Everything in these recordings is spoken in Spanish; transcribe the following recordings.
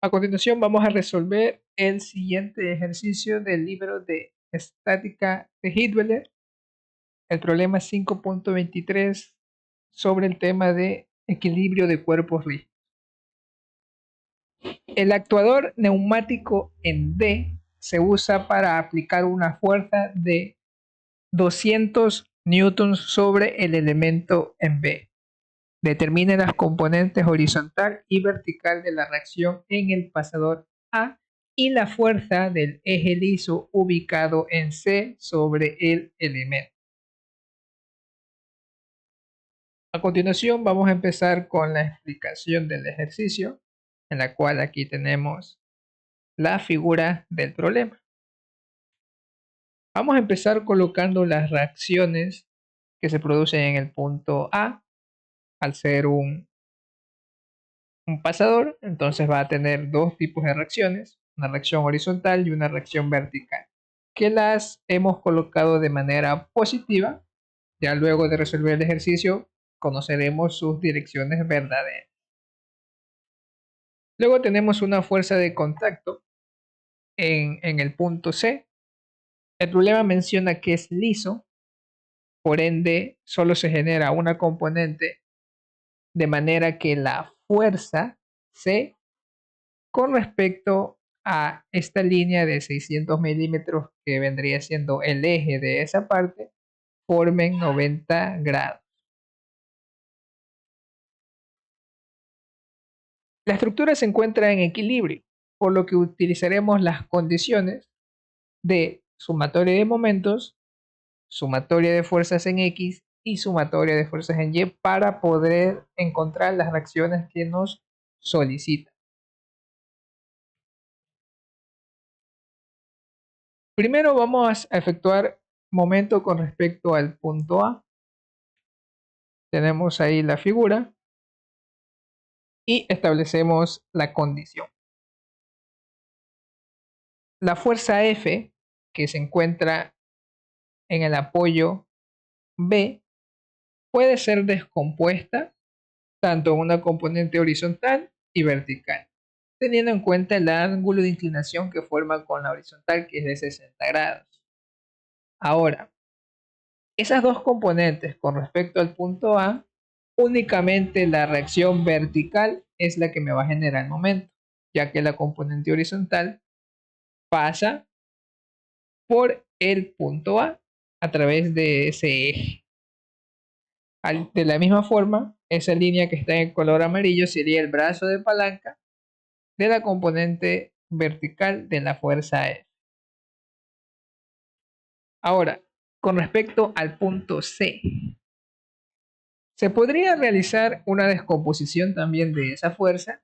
A continuación vamos a resolver el siguiente ejercicio del libro de estática de Hidbeler, el problema 5.23 sobre el tema de equilibrio de cuerpos rígidos. El actuador neumático en D se usa para aplicar una fuerza de 200 newtons sobre el elemento en B. Determine las componentes horizontal y vertical de la reacción en el pasador A y la fuerza del eje liso ubicado en C sobre el elemento. A continuación vamos a empezar con la explicación del ejercicio, en la cual aquí tenemos la figura del problema. Vamos a empezar colocando las reacciones que se producen en el punto A. Al ser un pasador, entonces va a tener dos tipos de reacciones, una reacción horizontal y una reacción vertical, que las hemos colocado de manera positiva. Ya luego de resolver el ejercicio conoceremos sus direcciones verdaderas. Luego tenemos una fuerza de contacto en el punto C. El problema menciona que es liso, por ende solo se genera una componente, de manera que la fuerza C con respecto a esta línea de 600 milímetros que vendría siendo el eje de esa parte, formen 90 grados. La estructura se encuentra en equilibrio, por lo que utilizaremos las condiciones de sumatoria de momentos, sumatoria de fuerzas en X y sumatoria de fuerzas en Y para poder encontrar las reacciones que nos solicitan. Primero vamos a efectuar momento con respecto al punto A. Tenemos ahí la figura y establecemos la condición. La fuerza F, que se encuentra en el apoyo B, puede ser descompuesta tanto en una componente horizontal y vertical, teniendo en cuenta el ángulo de inclinación que forma con la horizontal, que es de 60 grados. Ahora, esas dos componentes con respecto al punto A, únicamente la reacción vertical es la que me va a generar el momento, ya que la componente horizontal pasa por el punto a través de ese eje. De la misma forma, esa línea que está en color amarillo sería el brazo de palanca de la componente vertical de la fuerza F. Ahora, con respecto al punto C, se podría realizar una descomposición también de esa fuerza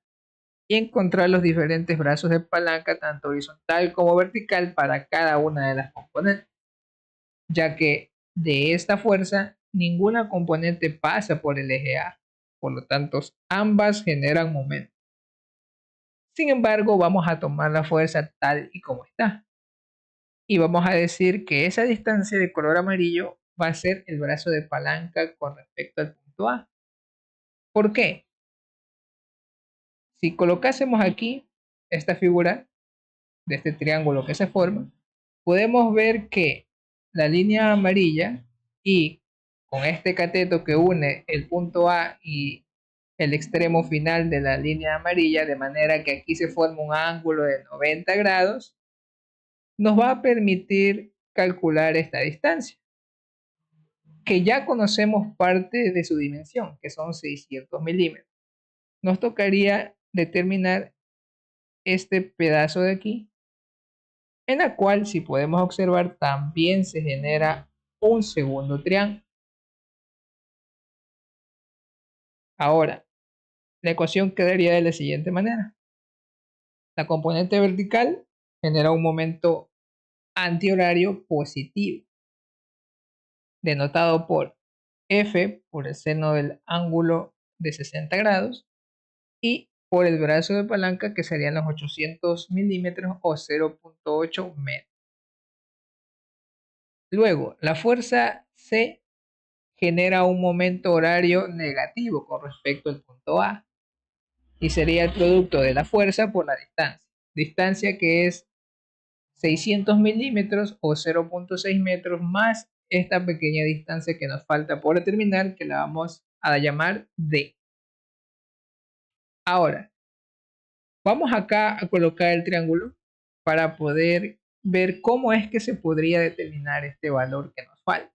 y encontrar los diferentes brazos de palanca, tanto horizontal como vertical, para cada una de las componentes, ya que de esta fuerza ninguna componente pasa por el eje A, por lo tanto ambas generan momento. Sin embargo, vamos a tomar la fuerza tal y como está y vamos a decir que esa distancia de color amarillo va a ser el brazo de palanca con respecto al punto A. ¿Por qué? Si colocásemos aquí esta figura de este triángulo que se forma, podemos ver que la línea amarilla y con este cateto que une el punto A y el extremo final de la línea amarilla, de manera que aquí se forma un ángulo de 90 grados, nos va a permitir calcular esta distancia, que ya conocemos parte de su dimensión, que son 600 milímetros. Nos tocaría determinar este pedazo de aquí, en la cual, si podemos observar, también se genera un segundo triángulo. Ahora, la ecuación quedaría de la siguiente manera. La componente vertical genera un momento antihorario positivo, denotado por F por el seno del ángulo de 60 grados y por el brazo de palanca, que serían los 800 milímetros o 0.8 metros. Luego, la fuerza C genera un momento horario negativo con respecto al punto A. y sería el producto de la fuerza por la distancia. Distancia que es 600 milímetros o 0.6 metros más esta pequeña distancia que nos falta por determinar, que la vamos a llamar D. Ahora, vamos acá a colocar el triángulo para poder ver cómo es que se podría determinar este valor que nos falta.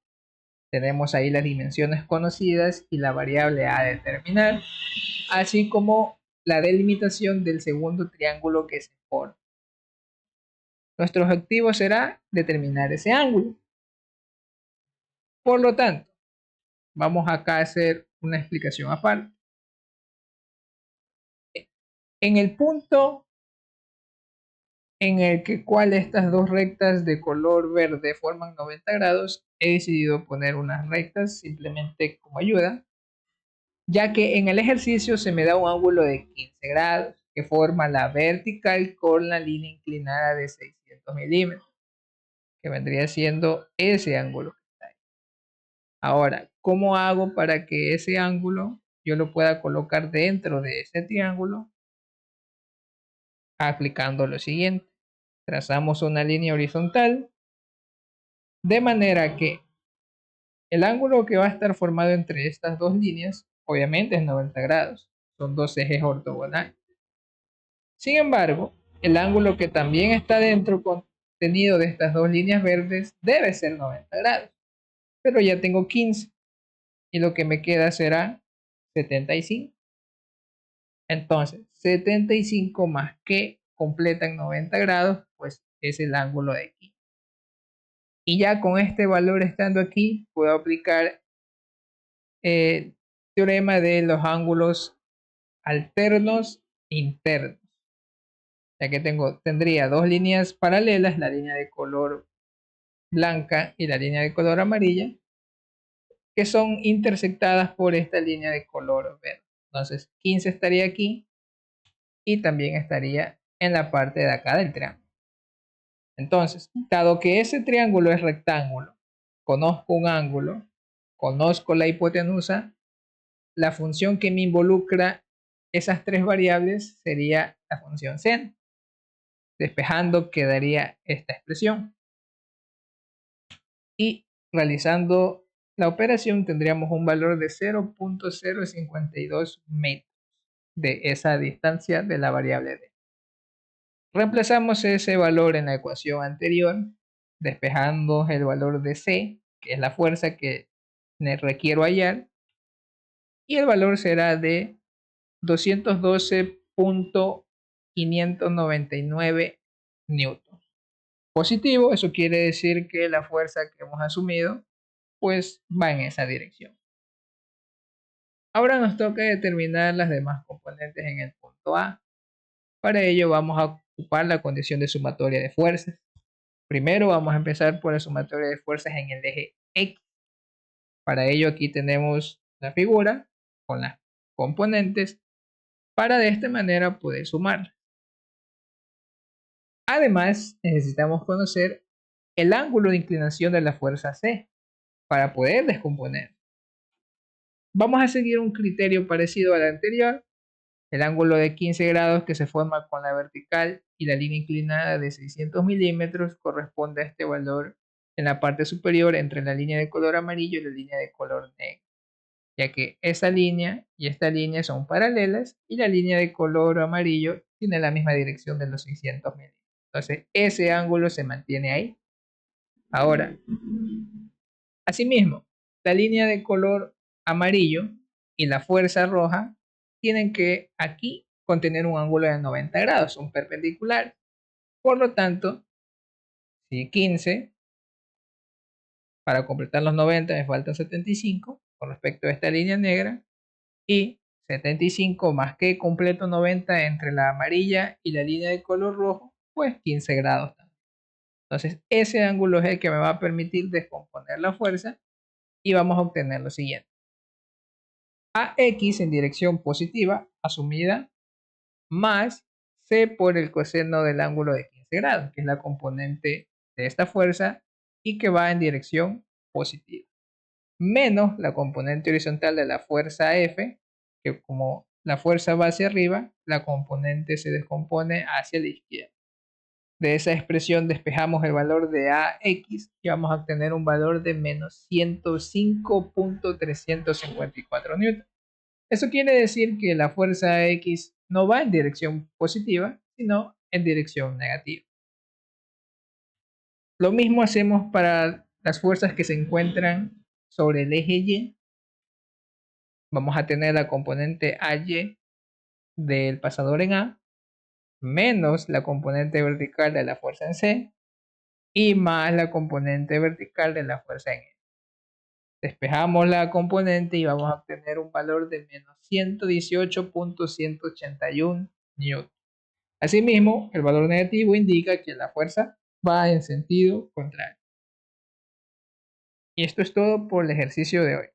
Tenemos ahí las dimensiones conocidas y la variable a determinar, así como la delimitación del segundo triángulo que se forma. Nuestro objetivo será determinar ese ángulo. Por lo tanto, vamos acá a hacer una explicación aparte. En el punto en el que cual estas dos rectas de color verde forman 90 grados, he decidido poner unas rectas simplemente como ayuda, ya que en el ejercicio se me da un ángulo de 15 grados que forma la vertical con la línea inclinada de 600 milímetros, que vendría siendo ese ángulo. Ahora, ¿cómo hago para que ese ángulo yo lo pueda colocar dentro de ese triángulo? Aplicando lo siguiente. Trazamos una línea horizontal de manera que el ángulo que va a estar formado entre estas dos líneas obviamente es 90 grados. Son dos ejes ortogonales. Sin embargo, el ángulo que también está dentro contenido de estas dos líneas verdes debe ser 90 grados. Pero ya tengo 15 y lo que me queda será 75. Entonces, 75 más que completan 90 grados, pues es el ángulo de aquí. Y ya con este valor estando aquí, puedo aplicar el teorema de los ángulos alternos internos. Ya que tendría dos líneas paralelas, la línea de color blanca y la línea de color amarilla, que son intersectadas por esta línea de color verde. Entonces, 15 estaría aquí y también estaría en la parte de acá del triángulo. Entonces, dado que ese triángulo es rectángulo, conozco un ángulo, conozco la hipotenusa, la función que me involucra esas tres variables sería la función seno. Despejando quedaría esta expresión. Y realizando la operación tendríamos un valor de 0.052 metros de esa distancia de la variable d. Reemplazamos ese valor en la ecuación anterior, despejando el valor de C, que es la fuerza que requiero hallar, y el valor será de 212.599 newtons. Positivo, eso quiere decir que la fuerza que hemos asumido pues va en esa dirección. Ahora nos toca determinar las demás componentes en el punto A. Para ello vamos a ocupar la condición de sumatoria de fuerzas. Primero vamos a empezar por la sumatoria de fuerzas en el eje X. Para ello aquí tenemos la figura con las componentes para de esta manera poder sumar. Además necesitamos conocer el ángulo de inclinación de la fuerza C para poder descomponer. Vamos a seguir un criterio parecido al anterior. El ángulo de 15 grados que se forma con la vertical y la línea inclinada de 600 milímetros corresponde a este valor en la parte superior entre la línea de color amarillo y la línea de color negro, ya que esa línea y esta línea son paralelas y la línea de color amarillo tiene la misma dirección de los 600 milímetros. Entonces ese ángulo se mantiene ahí. Ahora, asimismo, la línea de color amarillo y la fuerza roja tienen que aquí contener un ángulo de 90 grados, son perpendiculares. Por lo tanto, si 15, para completar los 90 me faltan 75 con respecto a esta línea negra, y 75 más que completo 90 entre la amarilla y la línea de color rojo, pues 15 grados también. Entonces ese ángulo es el que me va a permitir descomponer la fuerza y vamos a obtener lo siguiente. AX en dirección positiva, asumida, más C por el coseno del ángulo de 15 grados, que es la componente de esta fuerza y que va en dirección positiva, menos la componente horizontal de la fuerza F, que como la fuerza va hacia arriba, la componente se descompone hacia la izquierda. De esa expresión despejamos el valor de AX y vamos a obtener un valor de menos 105.354 newton. Eso quiere decir que la fuerza X no va en dirección positiva, sino en dirección negativa. Lo mismo hacemos para las fuerzas que se encuentran sobre el eje Y. Vamos a tener la componente AY del pasador en A, menos la componente vertical de la fuerza en C, y más la componente vertical de la fuerza en E. Despejamos la componente y vamos a obtener un valor de menos 118.181 newton. Asimismo, el valor negativo indica que la fuerza va en sentido contrario. Y esto es todo por el ejercicio de hoy.